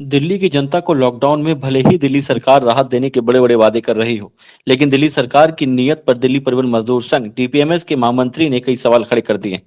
दिल्ली की जनता को लॉकडाउन में भले ही दिल्ली सरकार राहत देने के बड़े बड़े वादे कर रही हो, लेकिन दिल्ली सरकार की नीयत पर दिल्ली परिवहन मजदूर संघ डीपीएमएस के महामंत्री ने कई सवाल खड़े कर दिए।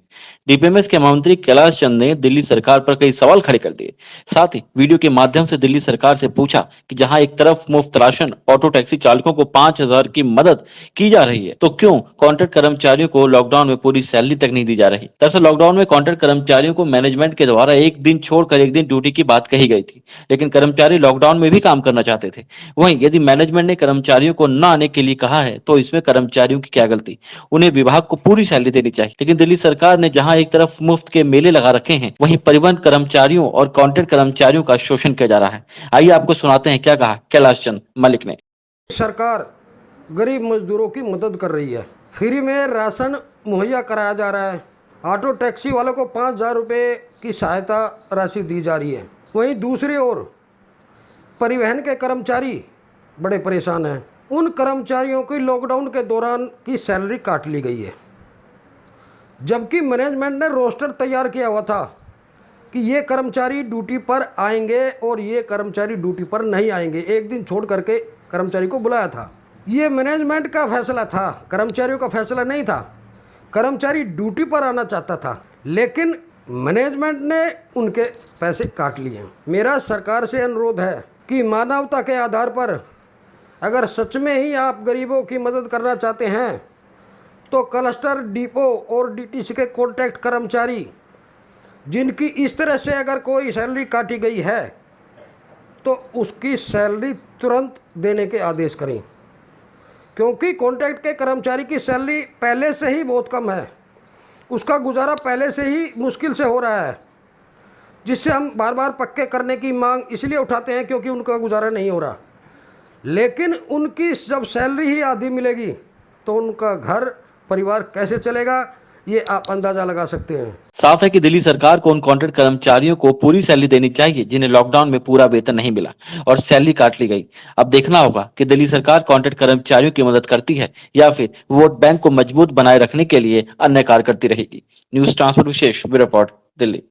डीपीएमएस के महामंत्री कैलाश चंद ने दिल्ली सरकार पर कई सवाल खड़े कर दिए। साथ ही वीडियो के माध्यम से दिल्ली सरकार से पूछा कि जहां एक तरफ मुफ्त राशन, ऑटो टैक्सी चालकों को 5,000 की मदद की जा रही है, तो क्यों कॉन्ट्रैक्ट कर्मचारियों को लॉकडाउन में पूरी सैलरी तक नहीं दी जा रही। दरअसल लॉकडाउन में कॉन्ट्रैक्ट कर्मचारियों को मैनेजमेंट के द्वारा एक दिन छोड़कर एक दिन ड्यूटी की बात कही गई थी, लेकिन कर्मचारी लॉकडाउन में भी काम करना चाहते थे। वहीं यदि मैनेजमेंट ने कर्मचारियों को न आने के लिए कहा है, तो इसमें कर्मचारियों की क्या गलती। उन्हें विभाग को पूरी सैलरी देनी चाहिए, लेकिन दिल्ली सरकार ने जहां एक तरफ मुफ्त के मेले लगा रखे हैं, वहीं परिवहन कर्मचारियों और कॉन्ट्रैक्ट कर्मचारियों का शोषण किया जा रहा है। आइए आपको सुनाते हैं क्या कहा कैलाश चंद मलिक ने। सरकार गरीब मजदूरों की मदद कर रही है, फ्री में राशन मुहैया कराया जा रहा है, ऑटो टैक्सी वालों को 5,000 रुपये की सहायता राशि दी जा रही है। वहीं दूसरी ओर परिवहन के कर्मचारी बड़े परेशान हैं। उन कर्मचारियों की लॉकडाउन के दौरान की सैलरी काट ली गई है, जबकि मैनेजमेंट ने रोस्टर तैयार किया हुआ था कि ये कर्मचारी ड्यूटी पर आएंगे और ये कर्मचारी ड्यूटी पर नहीं आएंगे। एक दिन छोड़ करके कर्मचारी को बुलाया था। ये मैनेजमेंट का फैसला था, कर्मचारियों का फैसला नहीं था। कर्मचारी ड्यूटी पर आना चाहता था, लेकिन मैनेजमेंट ने उनके पैसे काट लिए। मेरा सरकार से अनुरोध है कि मानवता के आधार पर अगर सच में ही आप गरीबों की मदद करना चाहते हैं, तो क्लस्टर डिपो और डीटीसी के कॉन्ट्रैक्ट कर्मचारी जिनकी इस तरह से अगर कोई सैलरी काटी गई है, तो उसकी सैलरी तुरंत देने के आदेश करें, क्योंकि कॉन्ट्रैक्ट के कर्मचारी की सैलरी पहले से ही बहुत कम है। उसका गुजारा पहले से ही मुश्किल से हो रहा है, जिससे हम बार बार पक्के करने की मांग इसलिए उठाते हैं क्योंकि उनका गुजारा नहीं हो रहा। लेकिन उनकी जब सैलरी ही आधी मिलेगी, तो उनका घर परिवार कैसे चलेगा, ये आप अंदाजा लगा सकते हैं। साफ है कि दिल्ली सरकार को उन कॉन्ट्रैक्ट कर्मचारियों को पूरी सैलरी देनी चाहिए जिन्हें लॉकडाउन में पूरा वेतन नहीं मिला और सैलरी काट ली गई। अब देखना होगा कि दिल्ली सरकार कॉन्ट्रैक्ट कर्मचारियों की मदद करती है या फिर वोट बैंक को मजबूत बनाए रखने के लिए अन्य कार्य करती रहेगी। न्यूज ट्रांसफर विशेष ब्यूरो रिपोर्ट, दिल्ली।